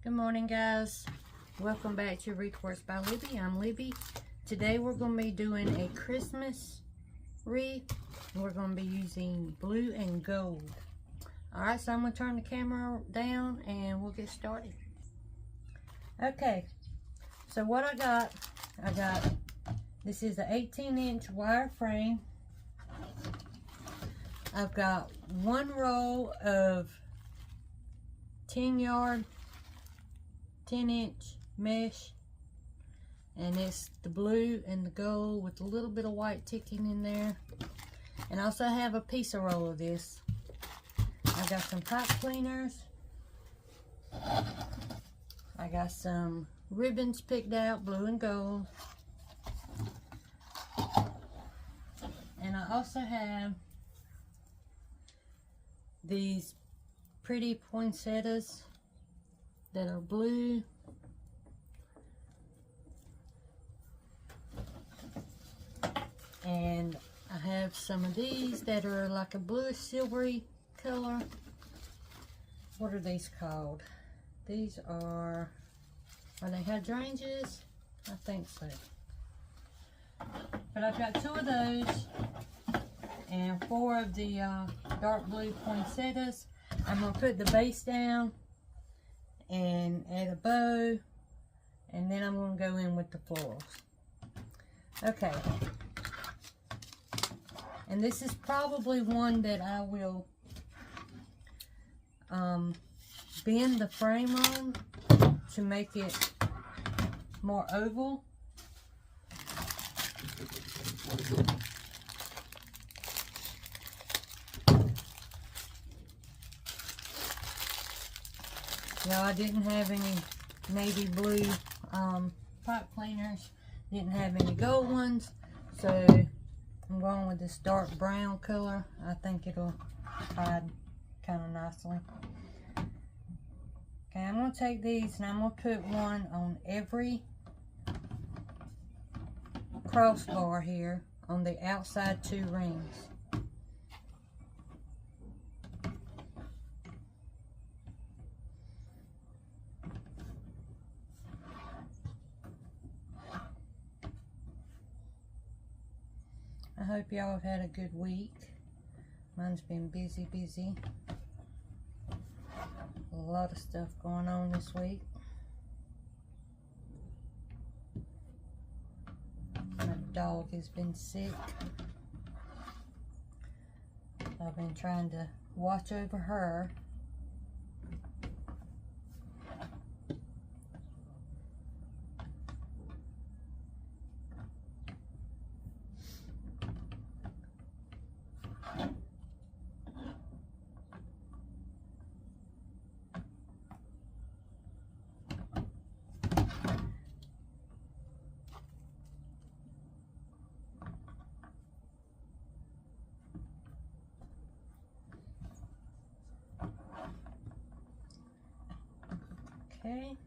Good morning, guys. Welcome back to Wreath by Libby. I'm Libby. Today we're going to be doing a Christmas wreath. We're going to be using blue and gold. Alright, so I'm going to turn the camera down and we'll get started. Okay, so what I got, this is an 18-inch wire frame. I've got one roll of 10-yard 10-inch mesh, and it's the blue and the gold with a little bit of white ticking in there. And I also have a piece of roll of this. I've got some pipe cleaners. I got some ribbons picked out, blue and gold. And I also have these pretty poinsettias that are blue. And I have some of these that are like a bluish silvery color. What are these called? These are they hydrangeas? I think so. But I've got 2 of those and 4 of the dark blue poinsettias. I'm going to put the base down and add a bow, and then I'm going to go in with the florals. Okay. And this is probably one that I will bend the frame on to make it more oval. Now, I didn't have any navy blue pipe cleaners, didn't have any gold ones, so I'm going with this dark brown color. I think it'll hide kind of nicely. Okay, I'm going to take these and I'm going to put one on every crossbar here on the outside 2 rings. I hope y'all have had a good week. Mine's been busy. A lot of stuff going on this week. My dog has been sick. I've been trying to watch over her. Okay,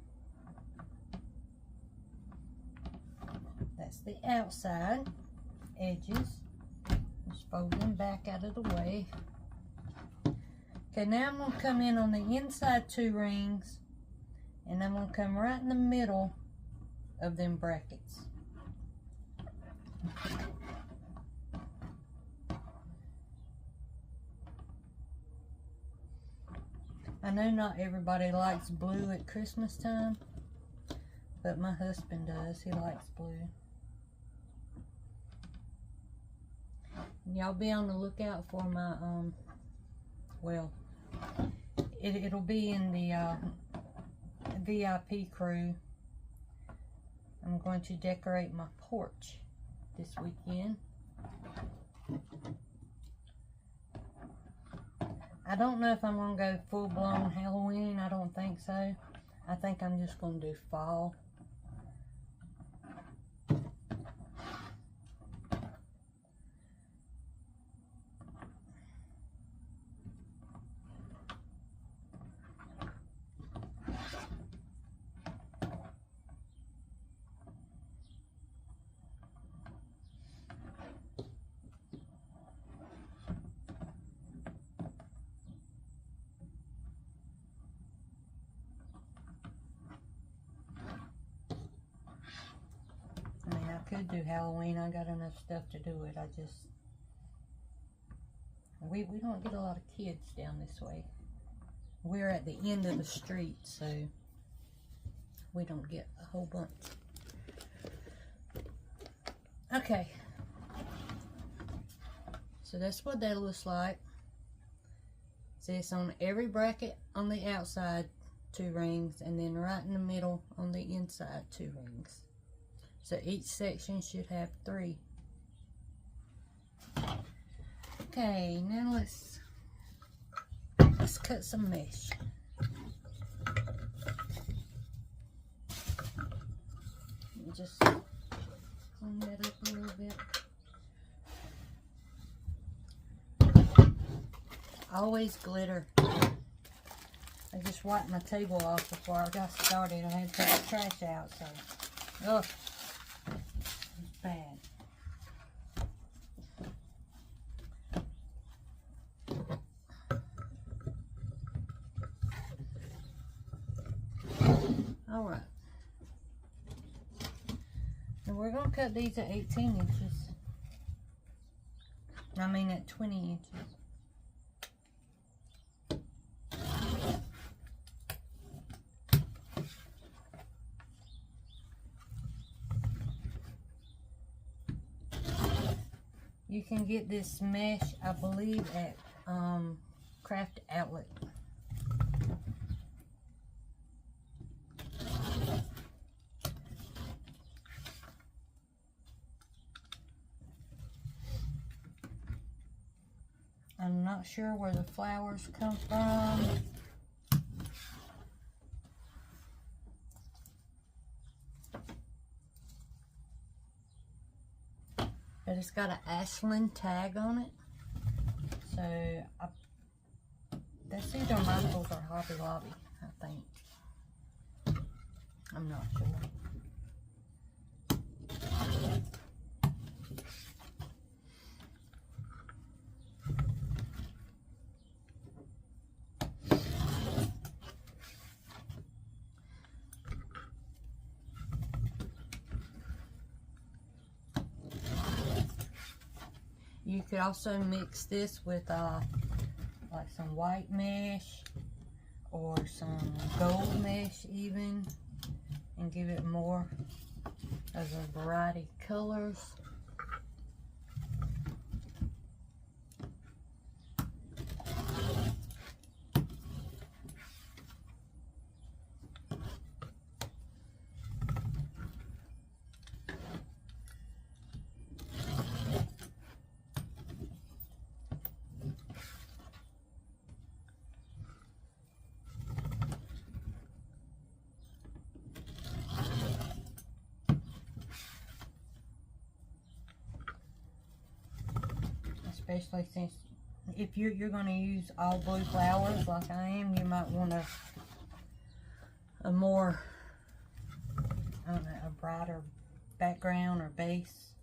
that's the outside edges. Just fold them back out of the way. Okay, now I'm going to come in on the inside 2 rings, and I'm going to come right in the middle of them brackets. I know not everybody likes blue at Christmas time, but my husband does. He likes blue. Y'all be on the lookout for my, well, it'll be in the VIP crew. I'm going to decorate my porch this weekend. I don't know if I'm going to go full-blown Halloween. I don't think so. I think I'm just going to do fall. could do Halloween. I got enough stuff to do it. I just, we don't get a lot of kids down this way. We're at the end of the street, so we don't get a whole bunch. Okay. So that's what that looks like. See, it's on every bracket on the outside, 2 rings, and then right in the middle on the inside, 2 rings. So each section should have 3. Okay, now let's cut some mesh. Just clean that up a little bit. Always glitter. I just wiped my table off before I got started. I had to take the trash out, so ugh, it's bad. All right. And we're gonna cut these at 18 inches. I mean at 20 inches. You can get this mesh, I believe, at Craft Outlet. I'm not sure where the flowers come from. But it's got an Ashland tag on it. So, that's either Michael's or Hobby Lobby, I think. I'm not sure. You could also mix this with like some white mesh or some gold mesh even, and give it more of a variety of colors. Especially since if you're going to use all blue flowers like I am, you might want a more, I don't know, a brighter background or base,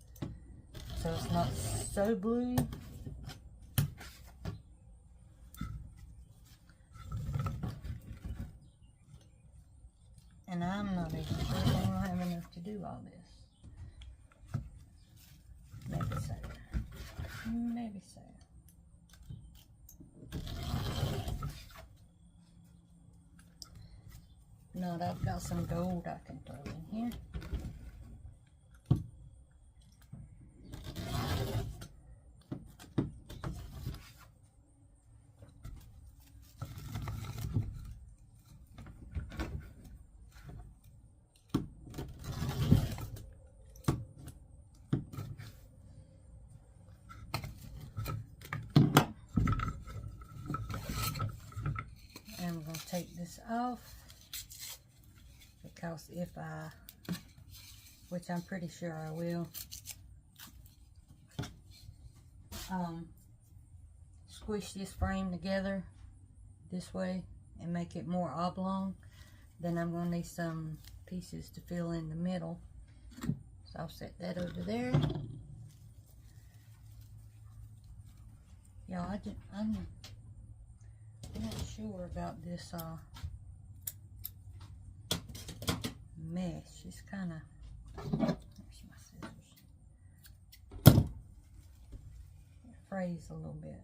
so it's not so blue. And I'm not even sure if I'm going to have enough to do all this. Maybe so. Maybe so. No, I've got some gold I can throw in here. I'm going to take this off because if I, which I'm pretty sure I will, squish this frame together this way and make it more oblong, then I'm going to need some pieces to fill in the middle. So I'll set that over there. Y'all, I'm not sure about this mesh. It's kind of, there's my scissors. trays a little bit.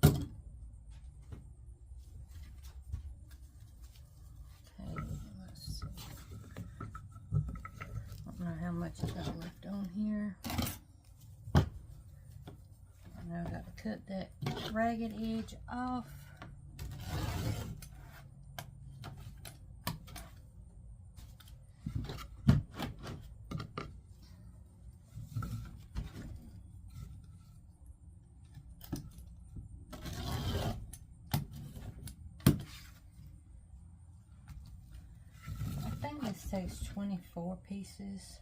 Okay, let's see. I don't know how much I got left on here. Now I've got to cut that ragged edge off. This takes 24 pieces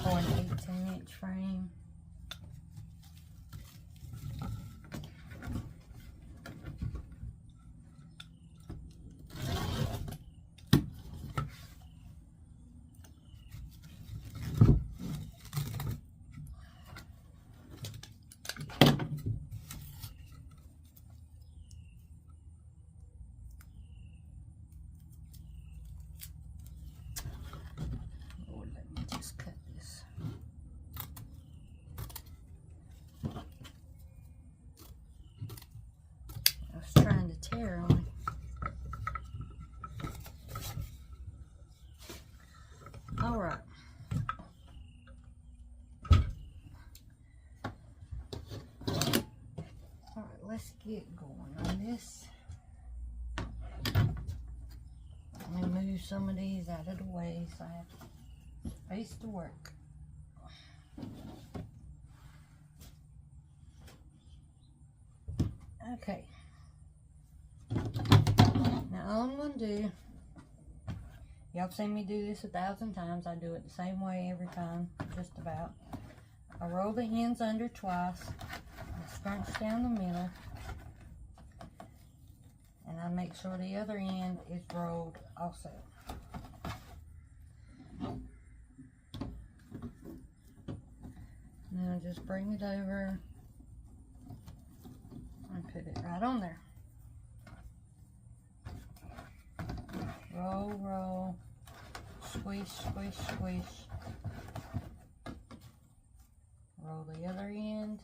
for an 18-inch frame. Trying to tear on it. All right. All right, let's get going on this. Let me move some of these out of the way so I have space to work. Okay. Now all I'm going to do, y'all seen me do this 1,000 times. I do it the same way every time, just about. I roll the ends under twice, I scrunch down the middle, and I make sure the other end is rolled also. Now just bring it over and put it right on there. Roll, roll, squish, squish, squish. Roll the other end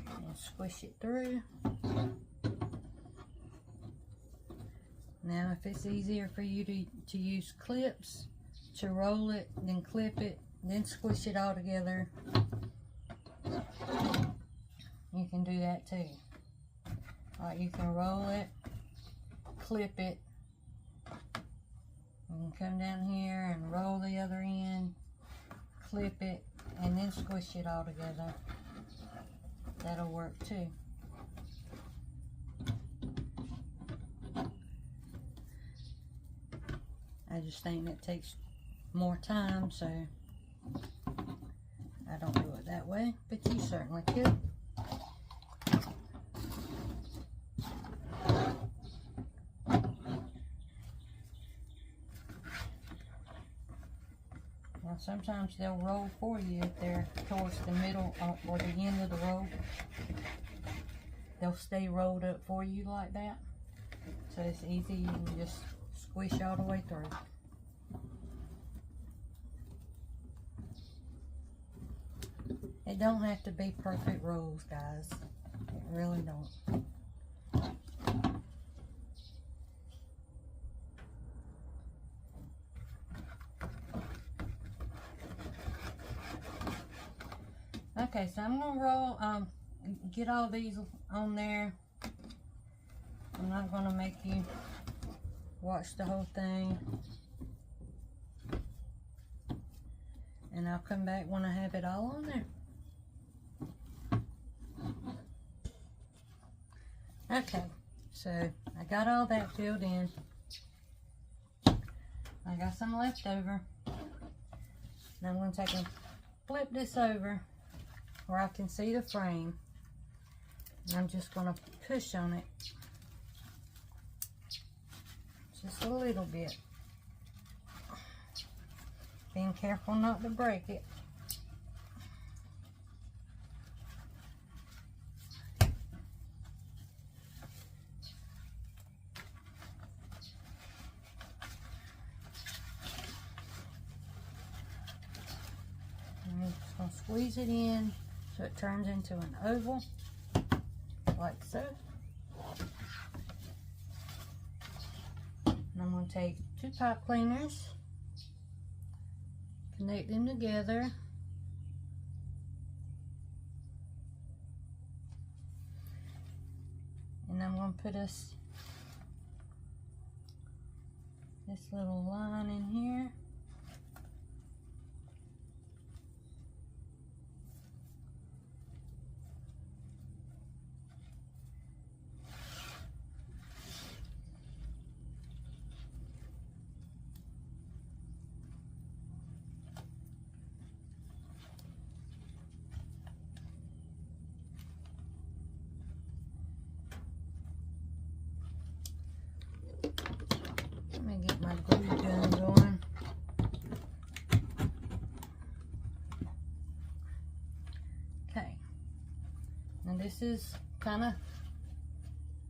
and squish it through. Now, if it's easier for you to use clips to roll it, then clip it, then squish it all together, you can do that too. You can roll it, clip it, and come down here and roll the other end, clip it, and then squish it all together. That'll work too. I just think that takes more time, so I don't do it that way, but you certainly could. Now sometimes they'll roll for you if they're towards the middle or the end of the roll. They'll stay rolled up for you like that. So it's easy, you can just squish all the way through. It don't have to be perfect rolls, guys. It really don't. Okay, so I'm gonna roll, get all these on there. I'm not gonna make you watch the whole thing. And I'll come back when I have it all on there. Okay, so I got all that filled in. I got some left over. Now I'm going to take and flip this over where I can see the frame. And I'm just going to push on it. Just a little bit. Being careful not to break it. squeeze it in so it turns into an oval, like so. And I'm going to take 2 pipe cleaners, connect them together, and I'm going to put this little line in here. Let me get my glue gun going. Okay. Now this is kind of,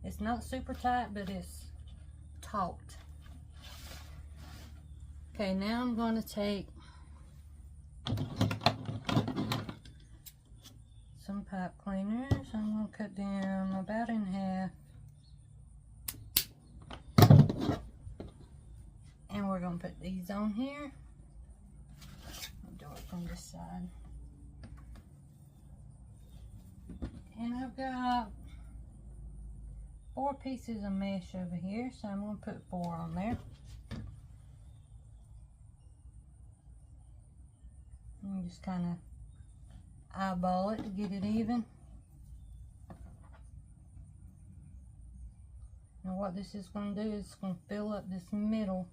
it's not super tight, but it's taut. Okay, now I'm going to take some pipe cleaners. I'm going to cut them about in half. And we're going to put these on here. I'll do it from this side. And I've got 4 pieces of mesh over here, so I'm going to put 4 on there. And just kind of eyeball it to get it even. Now what this is going to do is it's going to fill up this middle.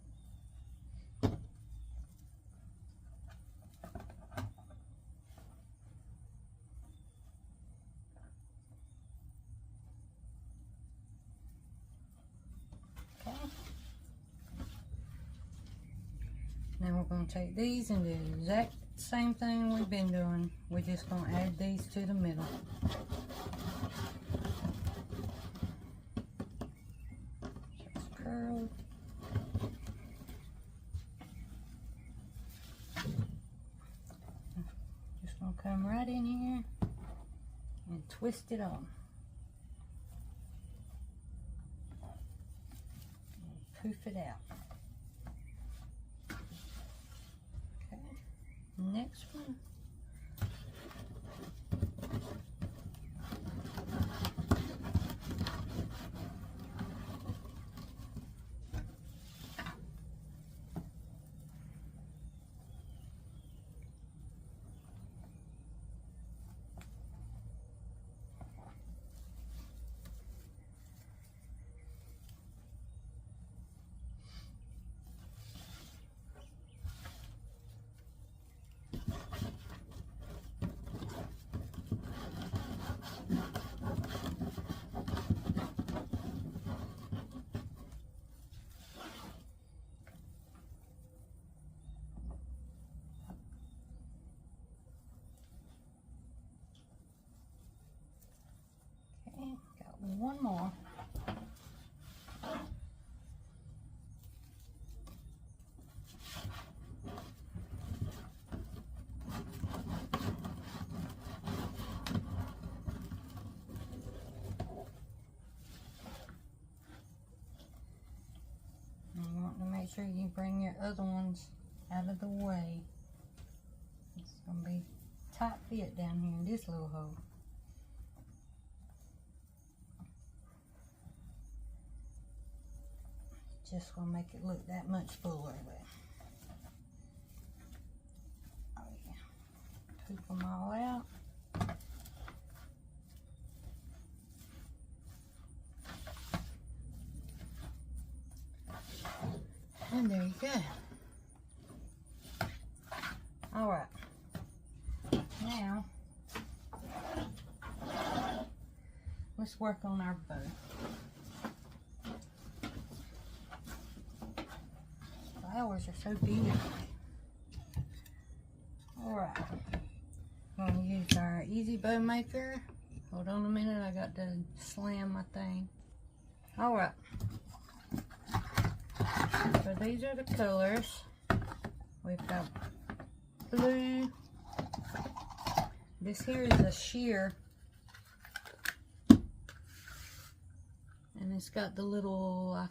Now we're going to take these and do the exact same thing we've been doing. We're just going to add these to the middle. Just curl. Just going to come right in here and twist it on. And poof it out. Next one. Got one more. And you want to make sure you bring your other ones out of the way. It's going to be tight fit down here in this little hole. Just gonna make it look that much fuller. Oh yeah, poop them all out. And there you go. All right. Now let's work on our bow. Flowers are so beautiful. Alright. I'm going to use our Easy Bow Maker. Hold on a minute, I got to slam my thing. Alright. So these are the colors. We've got blue, This here is a sheer. And it's got the little, I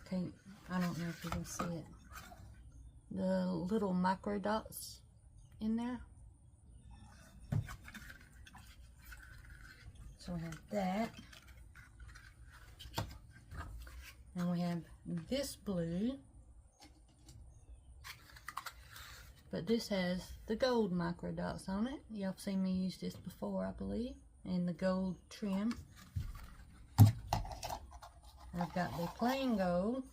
don't know if you can see it. The little micro dots in there. So we have that. And we have this blue. But this has the gold micro dots on it. Y'all have seen me use this before, I believe. And the gold trim. I've got the plain gold.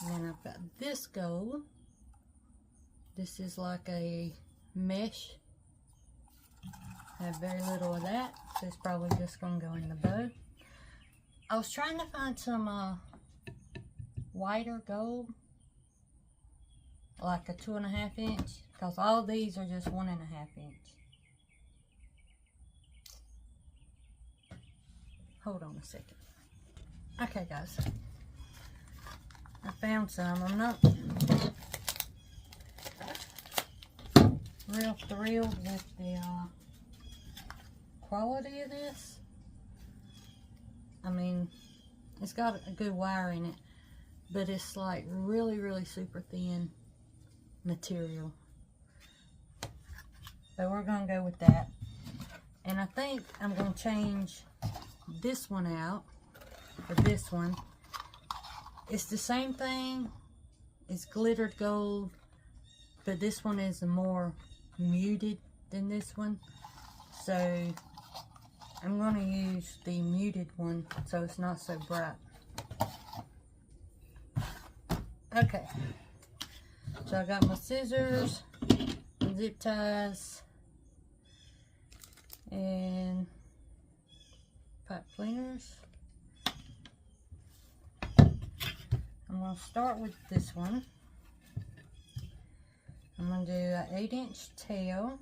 And then I've got this gold. This is like a mesh. I have very little of that, so it's probably just going to go in the bow. I was trying to find some whiter gold, like a 2.5 inch, because all these are just 1.5 inch. Hold on a second. Okay, guys, I found some. I'm not real thrilled with the quality of this. I mean, it's got a good wire in it, but it's like really super thin material. So we're gonna go with that. And I think I'm gonna change this one out for this one. It's the same thing. It's glittered gold, but this one is more muted than this one. So I'm going to use the muted one so it's not so bright. Okay, so I got my scissors, zip ties, and pipe cleaners. I'm going to start with this one. I'm going to do an 8-inch tail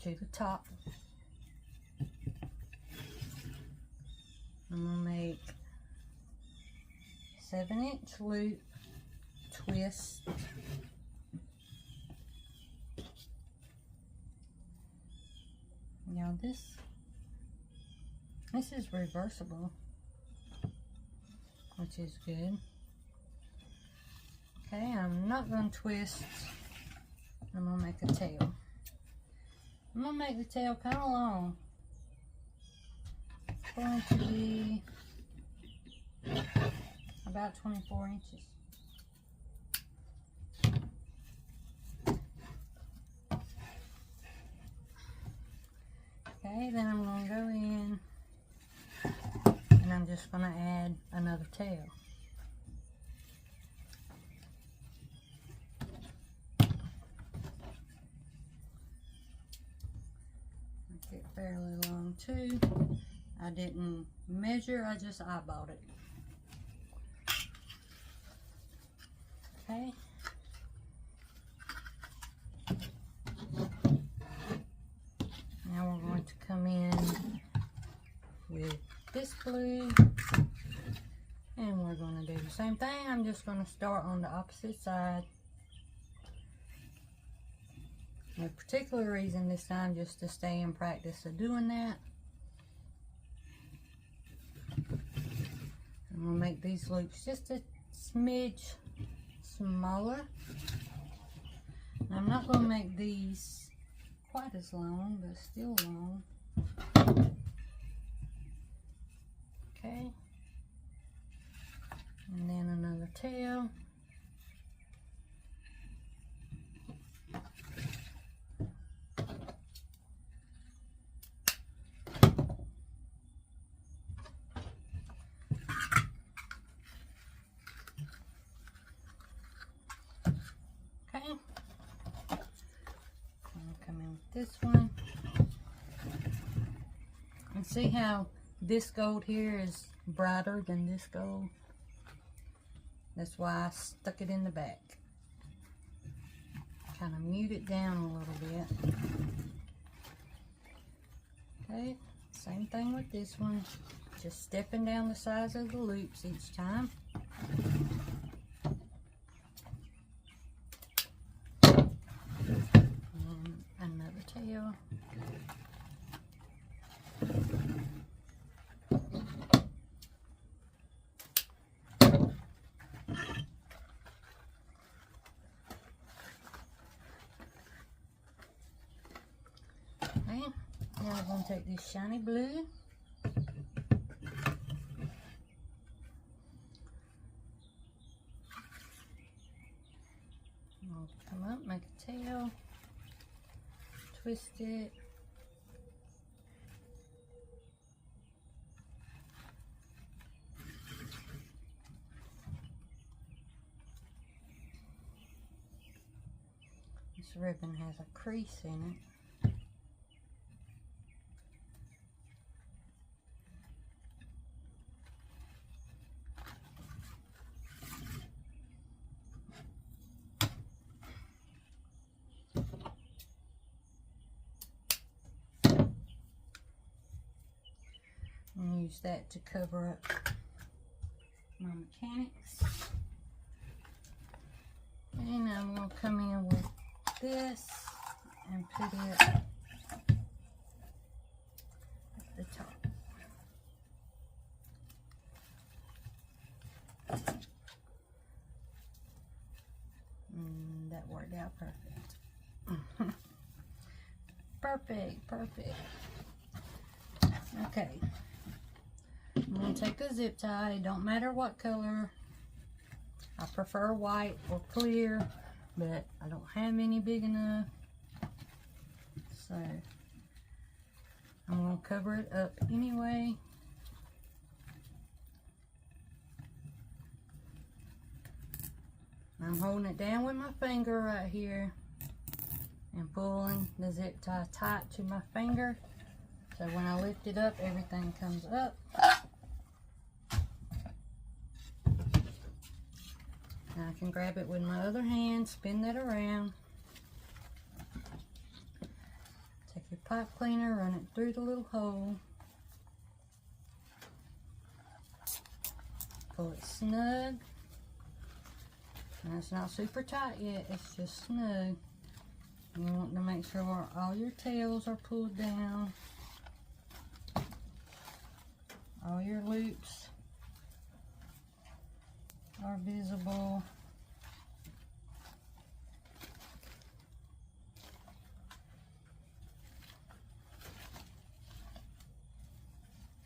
to the top. I'm going to make 7-inch loop twist. Now this is reversible, which is good. Okay, I'm not going to twist. I'm going to make a tail. I'm going to make the tail kind of long. It's going to be about 24 inches. Okay, then I'm going to go in and I'm just going to add another tail. Get fairly long too. I didn't measure, I just eyeballed it. Okay. Now we're going to come in with this blue and we're going to do the same thing. I'm just going to start on the opposite side. No particular reason this time, just to stay in practice of doing that. I'm going to make these loops just a smidge smaller. And I'm not going to make these quite as long, but still long. Okay. And then another tail. This one, and see how this gold here is brighter than this gold? That's why I stuck it in the back. Kind of mute it down a little bit. Okay, same thing with this one. just stepping down the size of the loops each time. And another tail. Okay, now we're going to take this shiny blue. I'll come up, make a tail, twist it. This ribbon has a crease in it. And use that to cover up my mechanics. And I'm going to come in with this and put it at the top. And that worked out perfect. Perfect. Okay. I'm going to take a zip tie. It don't matter what color. I prefer white or clear, but I don't have any big enough. So I'm going to cover it up anyway. I'm holding it down with my finger right here and pulling the zip tie tight to my finger. So when I lift it up, everything comes up. Now I can grab it with my other hand, spin that around. Take your pipe cleaner, run it through the little hole. Pull it snug. Now it's not super tight yet, it's just snug. You want to make sure all your tails are pulled down. All your loops are visible.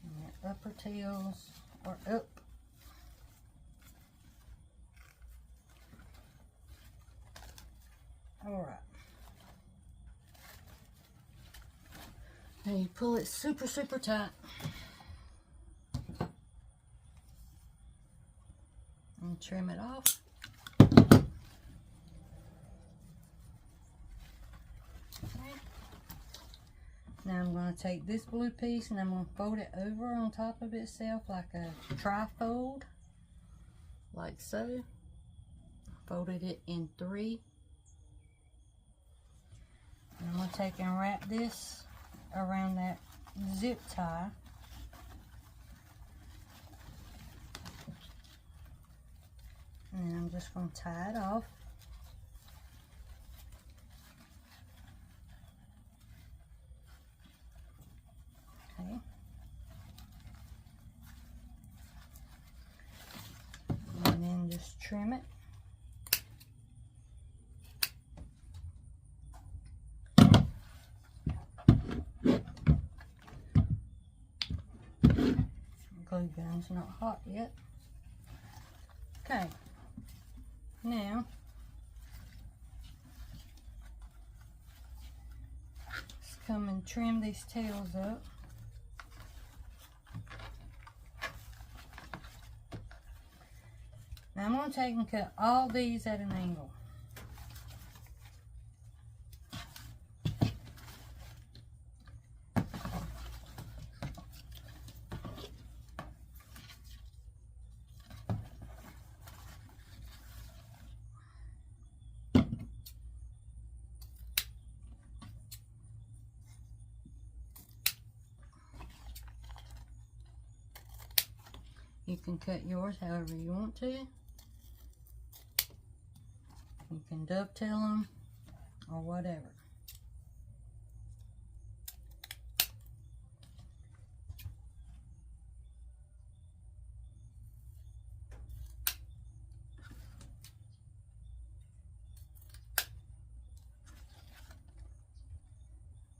And your upper tails are up. Alright. Now you pull it super tight. And trim it off. Okay. Now I'm going to take this blue piece and I'm going to fold it over on top of itself like a tri-fold, like so. Folded it in 3. And I'm going to take and wrap this around that zip tie. And I'm just going to tie it off. Okay. And then just trim it. Glue gun's not hot yet. Okay. Now, let's come and trim these tails up. Now I'm going to take and cut all these at an angle. can cut yours however you want to. You can dovetail them or whatever.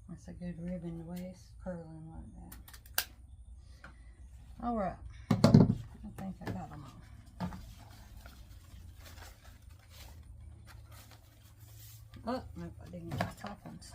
That's a good ribbon the way it's curling like that. Alright, I think I got them all. Oh, nope, I didn't get the top ones.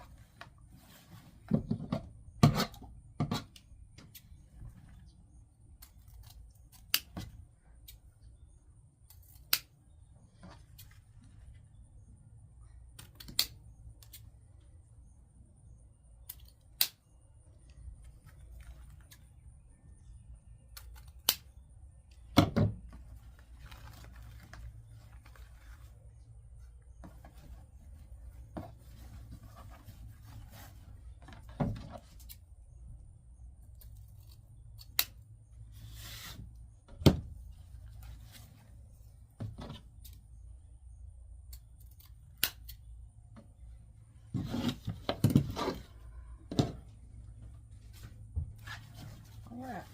Alright.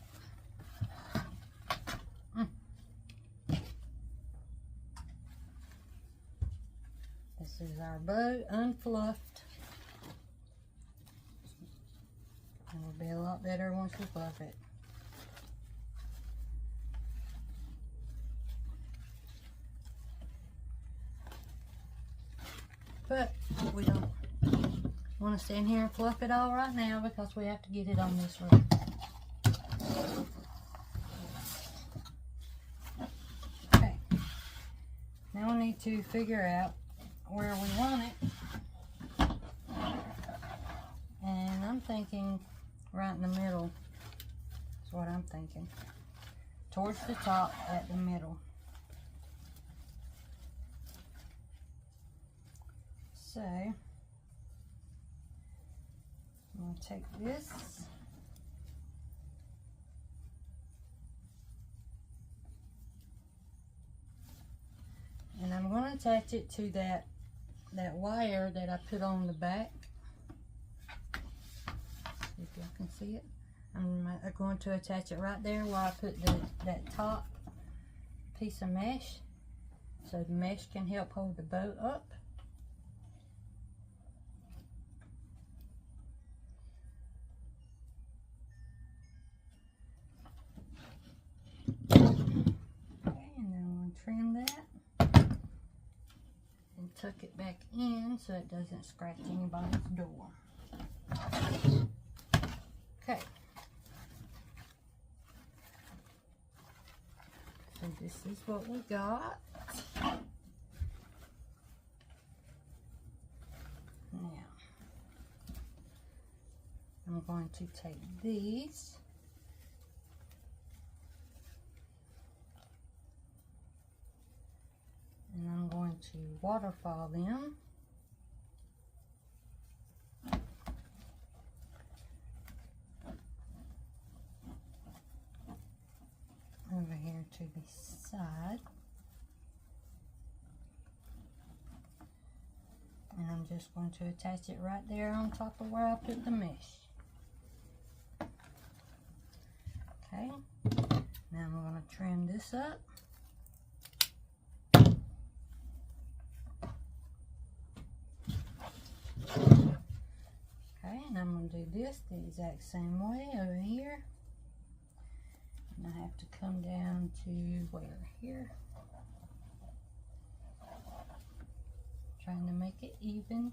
This is our bow unfluffed. And it'll be a lot better once we fluff it. But we don't want to stand here and fluff it all right now because we have to get it on this roof. Okay. Now we need to figure out where we want it. And I'm thinking right in the middle is what I'm thinking. Towards the top at the middle. So, I'm going to take this and I'm going to attach it to that wire that I put on the back. See if y'all can see it. I'm going to attach it right there where I put that top piece of mesh, so the mesh can help hold the bow up. Trim that and tuck it back in so it doesn't scratch anybody's door. Okay. So this is what we got. Now, I'm going to take these . And I'm going to waterfall them. Over here to the side. And I'm just going to attach it right there on top of where I put the mesh. Okay. Now I'm going to trim this up. Okay, and I'm going to do this the exact same way over here. And I have to come down to where? Here. Trying to make it even.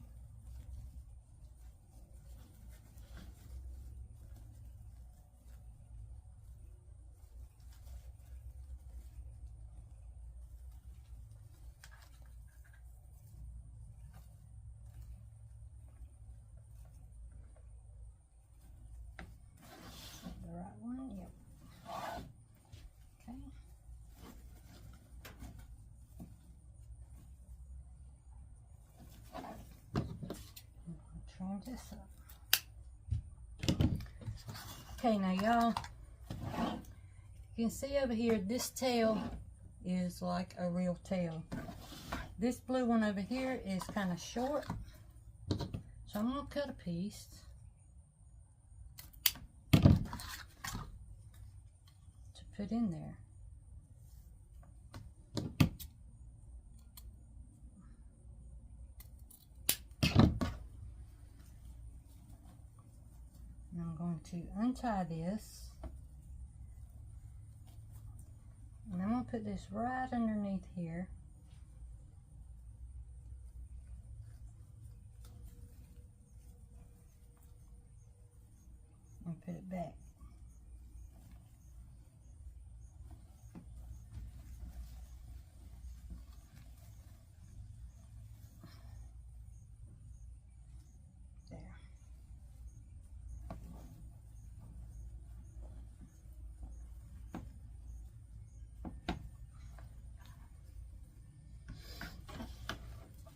This up. Okay, now y'all, You can see over here, this tail is like a real tail. This blue one over here is kind of short. So I'm going to cut a piece. To put in there. And I'm going to untie this. And I'm going to put this right underneath here. And put it back. There.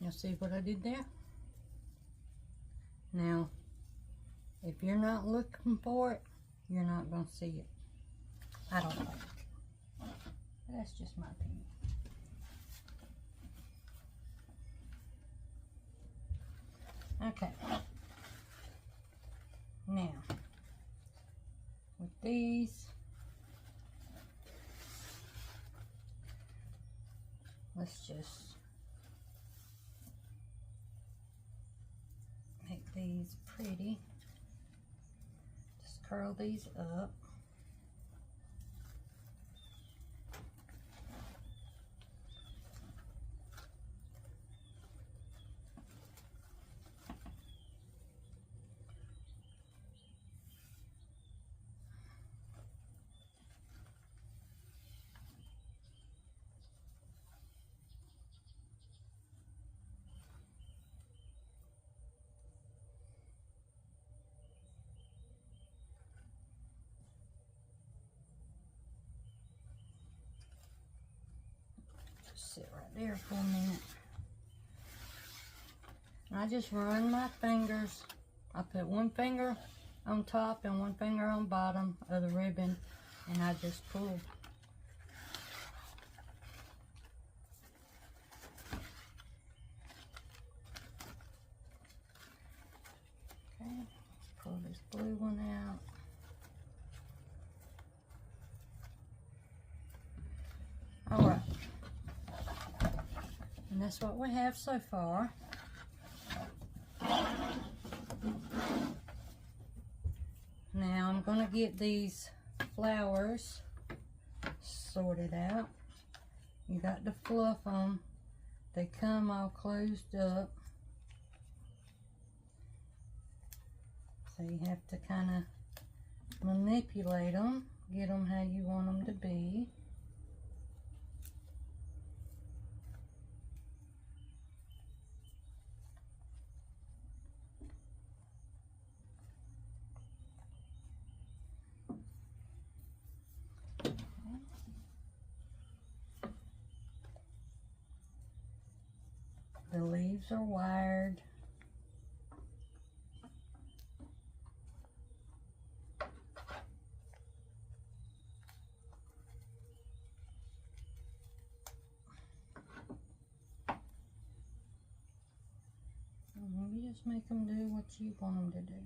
You'll see what I did there? Now, if you're not looking for it, you're not going to see it. I don't think. But that's just my opinion. Okay. Now, with these, let's just make these pretty. Just curl these up. Sit right there for a minute. And I just run my fingers. I put one finger on top and one finger on bottom of the ribbon, and I just pull. Okay, pull this blue one out. All right. And that's what we have so far. Now I'm going to get these flowers sorted out. You got to fluff them. They come all closed up. So you have to kind of manipulate them, get them how you want them to be. The leaves are wired. You just make them do what you want them to do.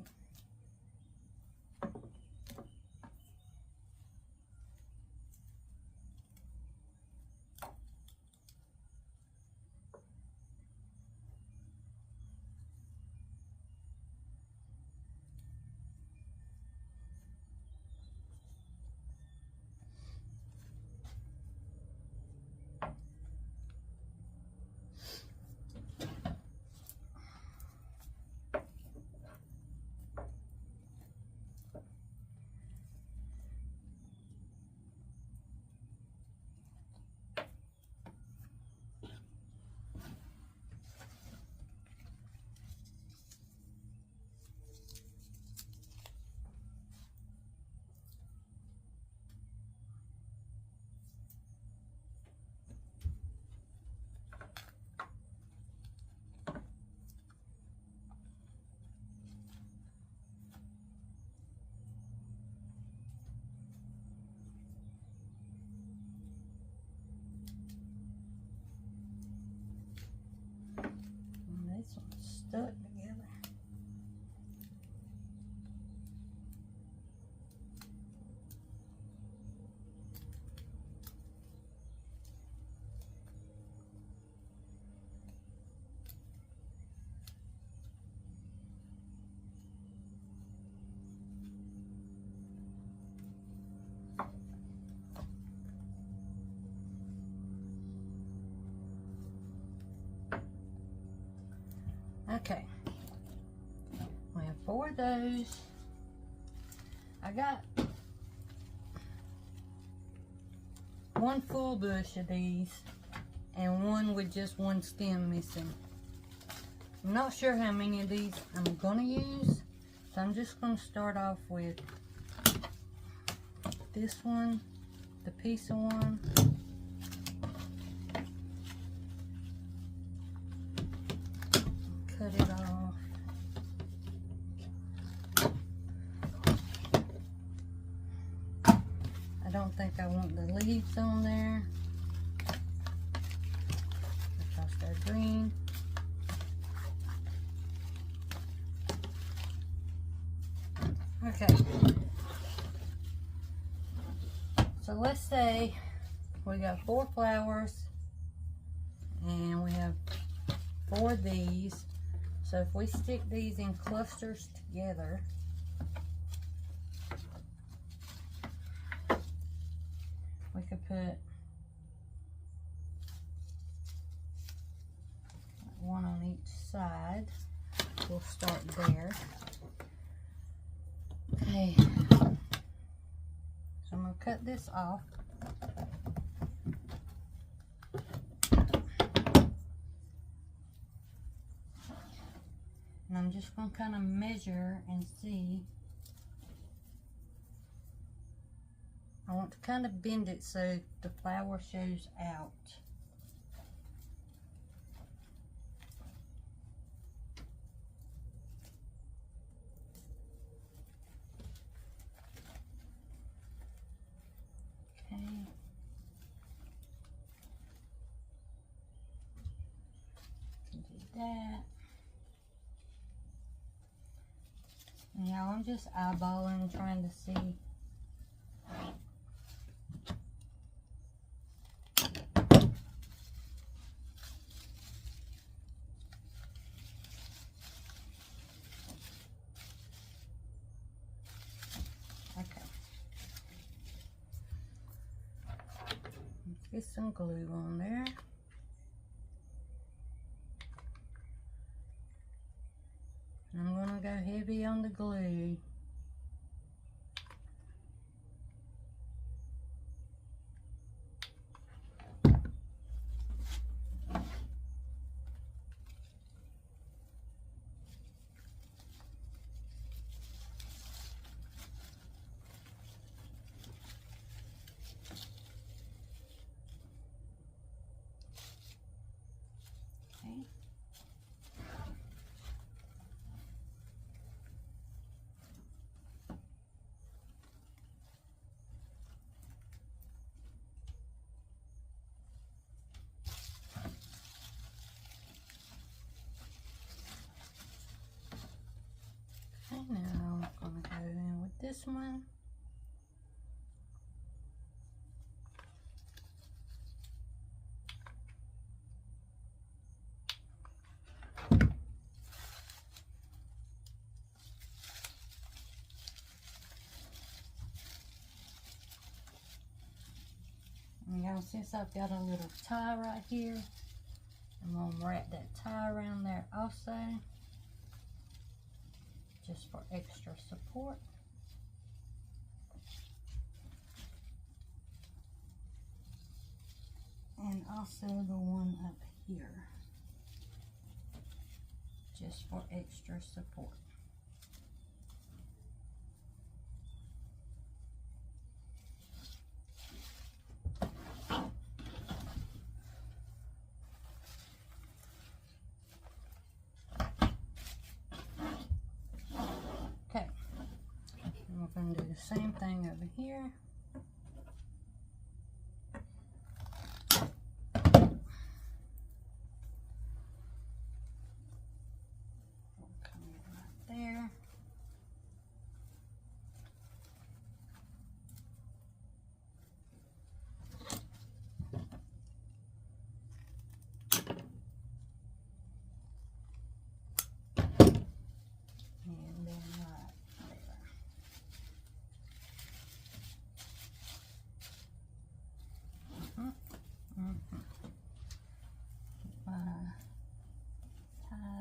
Okay. We have 4 of those. I got 1 full bush of these and 1 with just 1 stem missing. I'm not sure how many of these I'm gonna use, so I'm just gonna start off with this one, the piece of one. Cut it off. I don't think I want the leaves on there because they're green. Okay. So let's say we got 4 flowers and we have 4 of these. So if we stick these in clusters together, we could put 1 on each side. We'll start there. Okay. So I'm going to cut this off. And I'm just going to kind of measure and see. I want to kind of bend it so the flower shows out. Okay. Can do that. Now I'm just eyeballing, trying to see. Okay. Let's get some glue on there. I'm going to go heavy on the glue. Okay. Okay, now I'm going to go in with this one. Now, since I've got a little tie right here, I'm going to wrap that tie around there also, just for extra support. And also the one up here, just for extra support. Okay, and we're going to do the same thing over here. There. And then right there.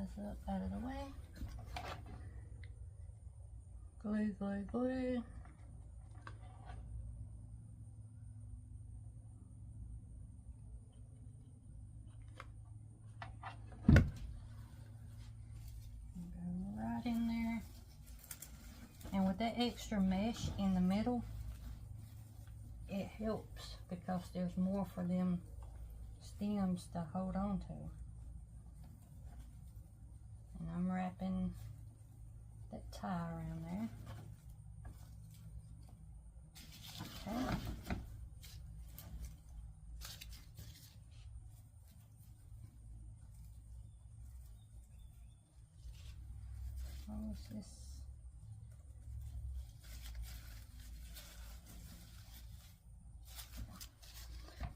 ties up out of the way. Glue, glue, glue. Go right in there. And with that extra mesh in the middle, it helps because there's more for them stems to hold on to. And I'm wrapping that tie around there. Okay. What is this?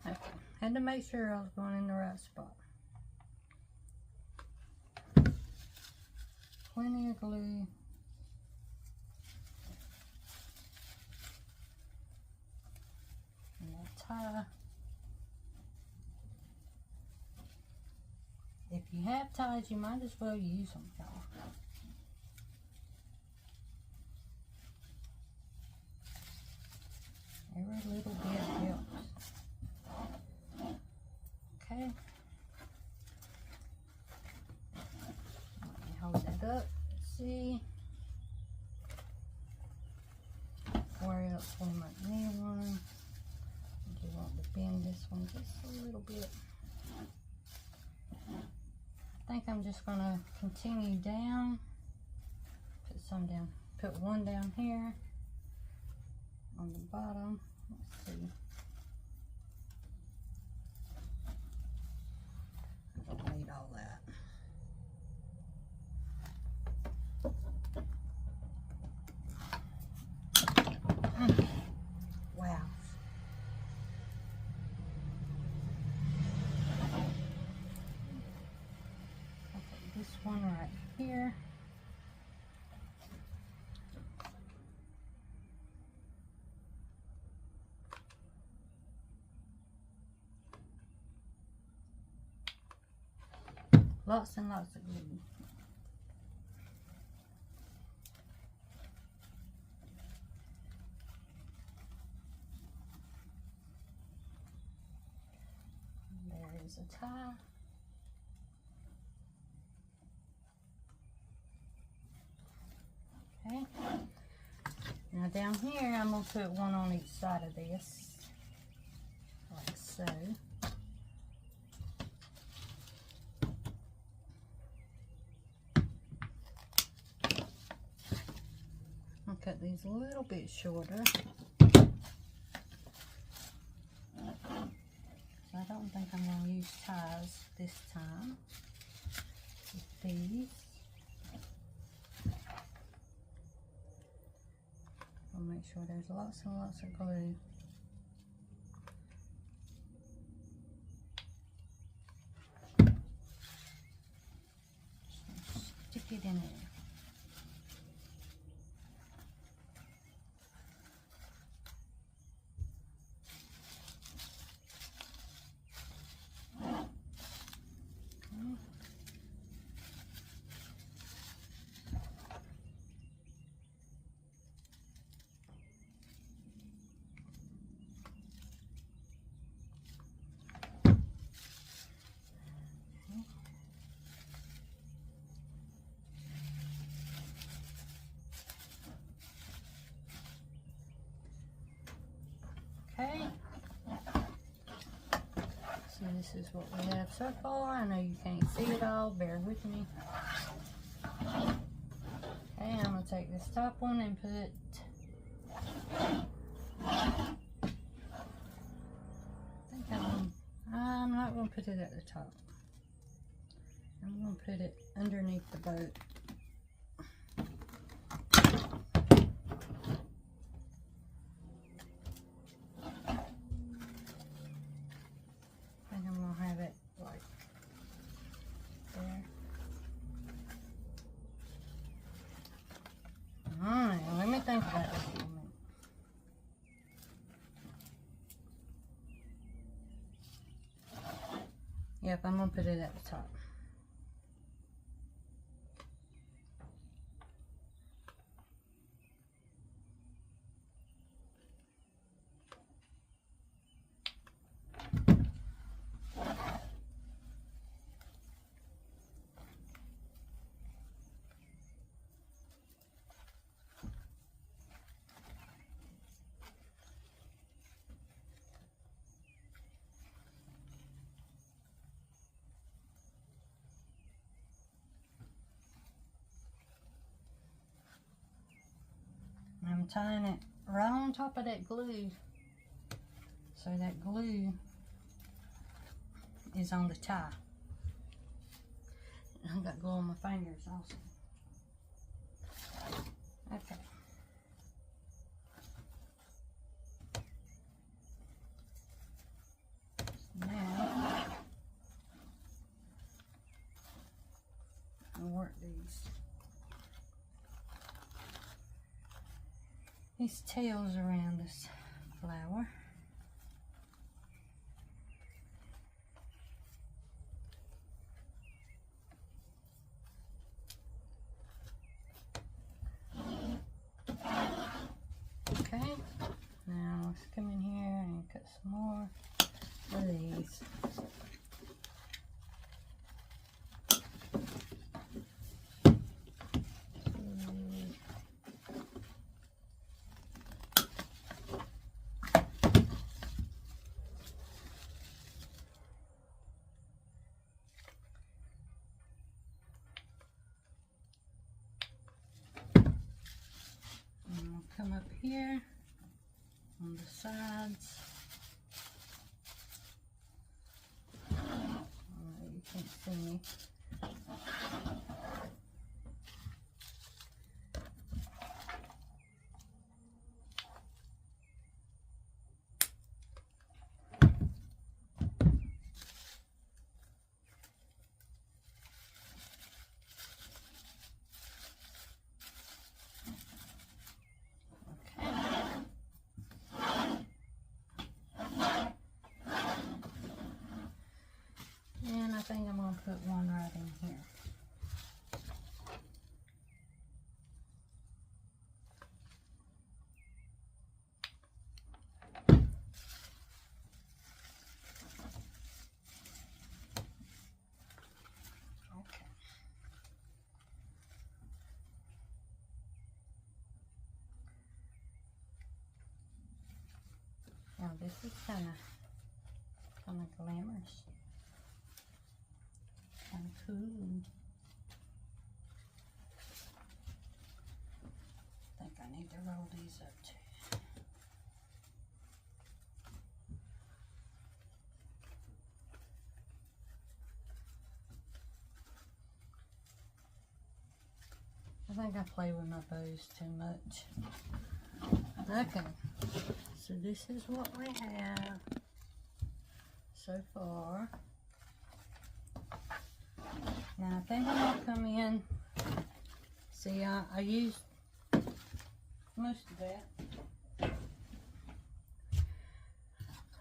Okay. Had to make sure I was going in the right spot. Plenty of glue. And that tie. If you have ties, you might as well use them, y'all. Every little bit helps. Okay. Let me hold that up. Let's see. Where else we might need one. I do want to bend this one just a little bit. I think I'm just going to continue down. Put some down. Put one down here on the bottom. Let's see. I don't need all that. Wow. I'll put this one right here. Lots and lots of glue. There is a tie. Okay. Now down here, I'm going to put one on each side of this, like so. I'll cut these a little bit shorter. I don't think I'm going to use ties this time with these. I'll make sure there's lots and lots of glue. Just stick it in there. Okay, so this is what we have so far. I know you can't see it all, bear with me. Okay, I'm going to take this top one and put, I'm not going to put it at the top. I'm going to put it underneath the boat. Think about this a moment. Yep, I'm gonna put it at the top. I'm tying it right on top of that glue. So that glue is on the tie. I've got glue on my fingers also. Okay. Now, I'll work these tails around this flower. Okay, now let's come in here and cut some more of these. Come up here on the sides. You can't see me. I think I'm going to put one right in here. Okay. Now this is kind of glamorous. Kind of cool. I think I need to roll these up too. I think I play with my bows too much. Okay, so this is what we have so far. Now I think I'm going to come in, see I used most of that.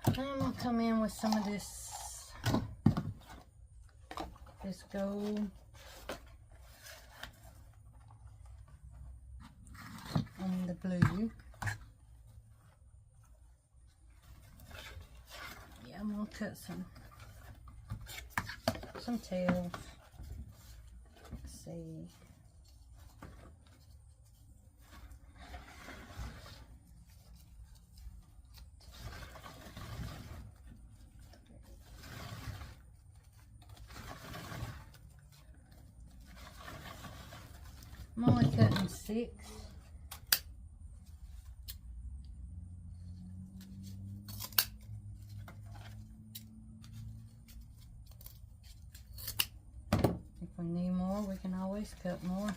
I think I'm going to come in with some of this gold and the blue. Yeah, I'm going to cut some tails. See. I'm only cutting 6. If we need more, we can always cut more.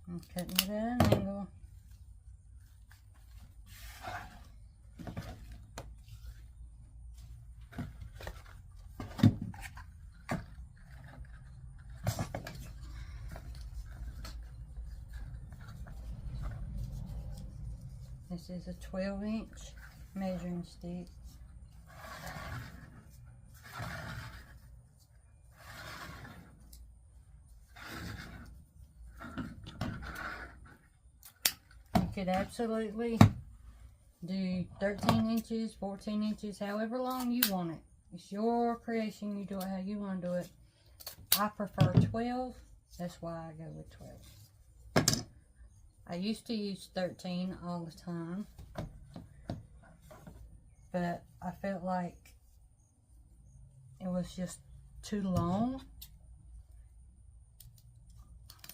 I'm cutting it at an angle. This is a 12-inch measuring stick. You could absolutely do 13 inches, 14 inches, however long you want it. It's your creation. You do it how you want to do it. I prefer 12. That's why I go with 12. I used to use 13 all the time, but I felt like it was just too long,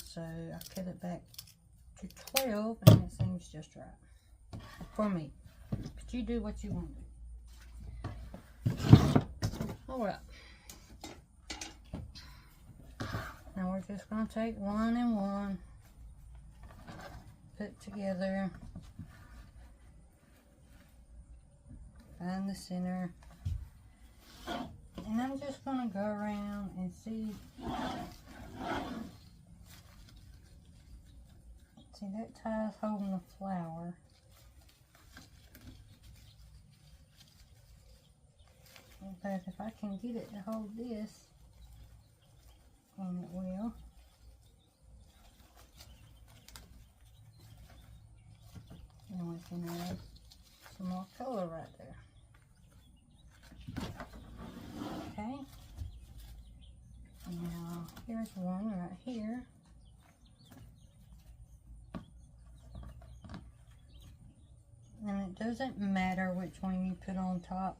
so I cut it back to 12, and it seems just right for me. But you do what you want to do. All right. Now we're just going to take one and one, put together, find the center, and I'm just going to go around and see that tie's holding the flower. But if I can get it to hold this, and it will. And we can add some more color right there. Okay. Now, here's one right here. And it doesn't matter which one you put on top.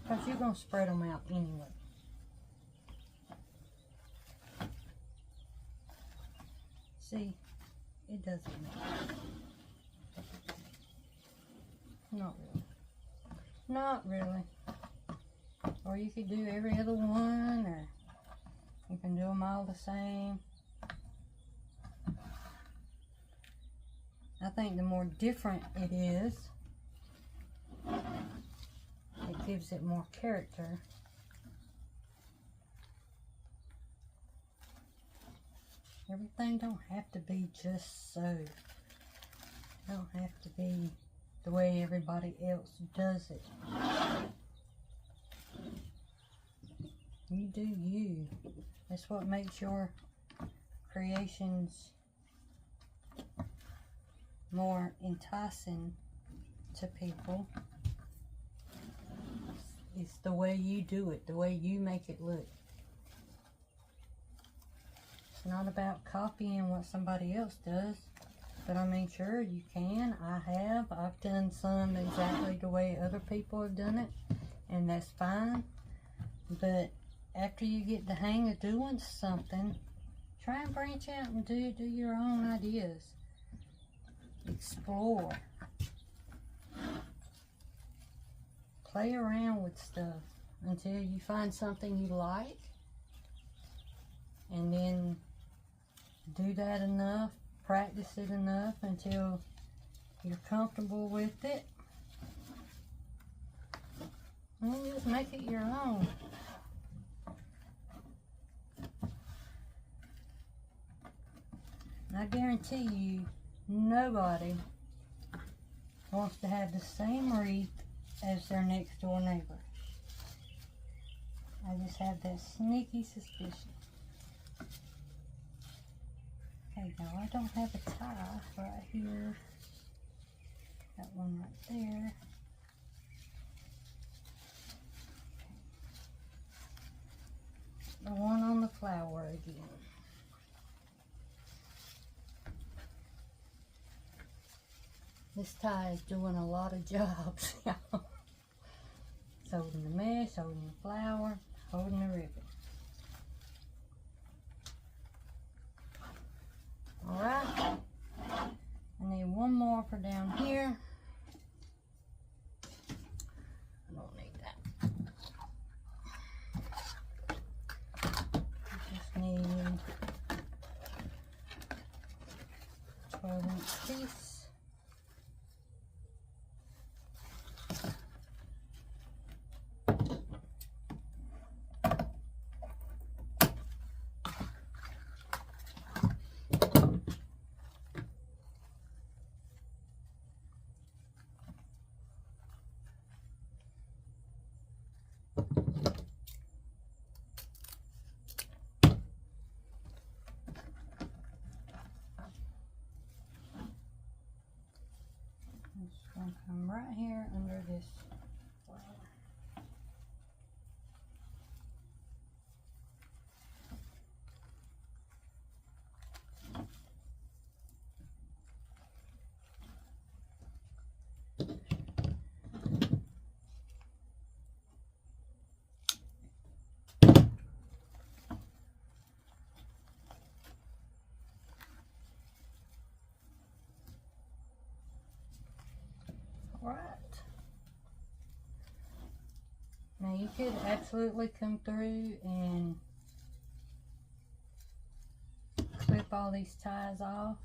Because you're going to spread them out anyway. See, it doesn't matter. Not really. Not really. Or you could do every other one, or you can do them all the same. I think the more different it is, it gives it more character. Everything don't have to be just so. It don't have to be the way everybody else does it. You do you. That's what makes your creations more enticing to people. It's the way you do it, the way you make it look. It's not about copying what somebody else does, but I mean, sure, you can. I've done some exactly the way other people have done it, and that's fine. But after you get the hang of doing something, try and branch out and do your own ideas. Explore. Play around with stuff until you find something you like, and then do that enough, practice it enough until you're comfortable with it, and then just make it your own. And I guarantee you, nobody wants to have the same wreath as their next door neighbor. I just have that sneaky suspicion. Okay, now I don't have a tie right here. Got one right there. The one on the flower again. This tie is doing a lot of jobs, y'all. It's holding the mesh, holding the flower, holding the ribbon. Alright. I need one more for down here. I don't need that. I just need 12-inch piece. It's going to come right here under this flower. Right. Now you could absolutely come through and clip all these ties off.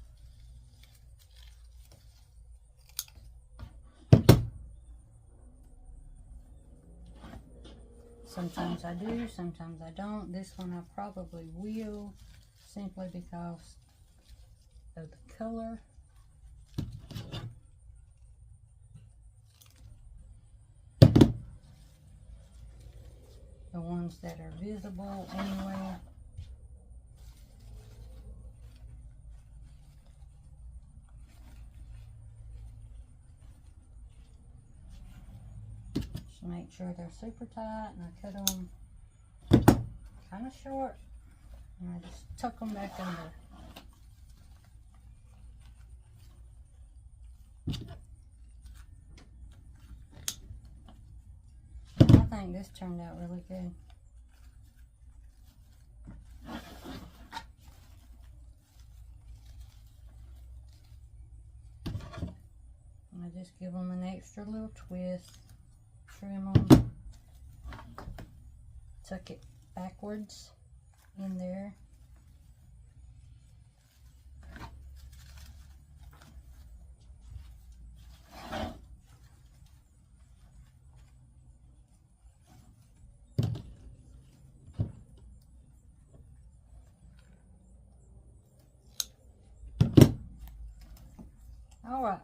Sometimes I do, sometimes I don't. This one I probably will, simply because of the color. The ones that are visible anyway. Just make sure they're super tight, and I cut them kind of short, and I just tuck them back under. I think this turned out really good. And I just give them an extra little twist, trim them, tuck it backwards in there. All right.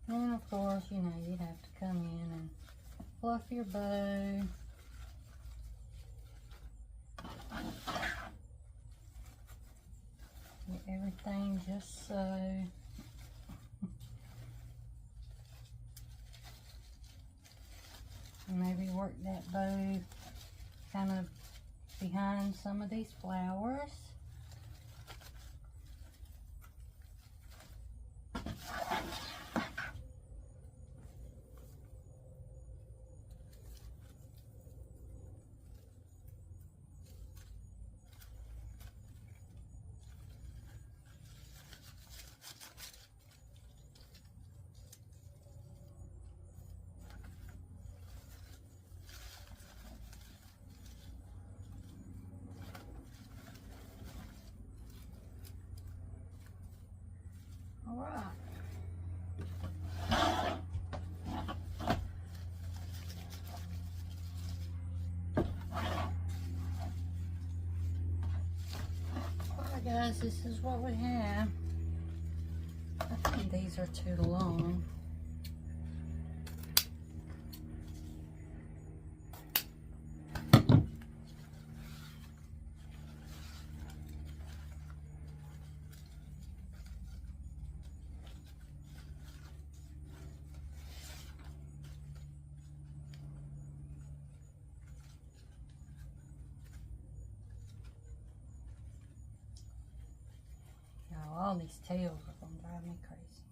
And of course, you know, you'd have to come in and fluff your bow. Get everything just so. And maybe work that bow kind of behind some of these flowers. All right. Alright guys, this is what we have. I think these are too long. All these tails are going to drive me crazy.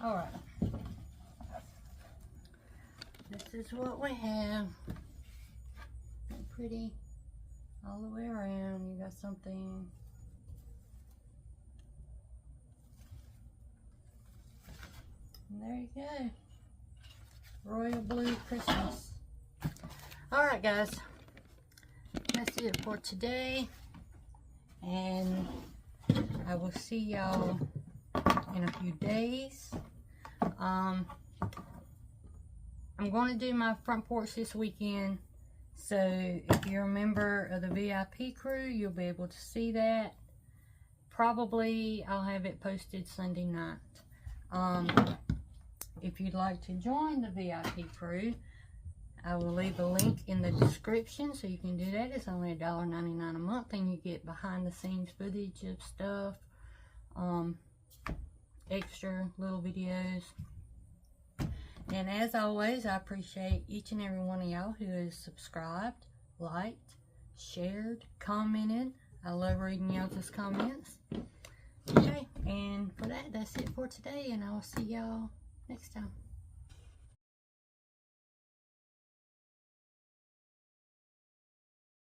Alright. This is what we have. Pretty all the way around. You got something. And there you go. Royal Blue Christmas. Alright guys. That's it for today, and I will see y'all in a few days. I'm going to do my front porch this weekend, so if you're a member of the VIP crew, you'll be able to see that. Probably I'll have it posted Sunday night. If you'd like to join the VIP crew, I will leave a link in the description so you can do that. It's only $1.99 a month, and you get behind the scenes footage of stuff, extra little videos. And as always, I appreciate each and every one of y'all who has subscribed, liked, shared, commented. I love reading y'all's comments. Okay, and for that, that's it for today, and I'll see y'all next time.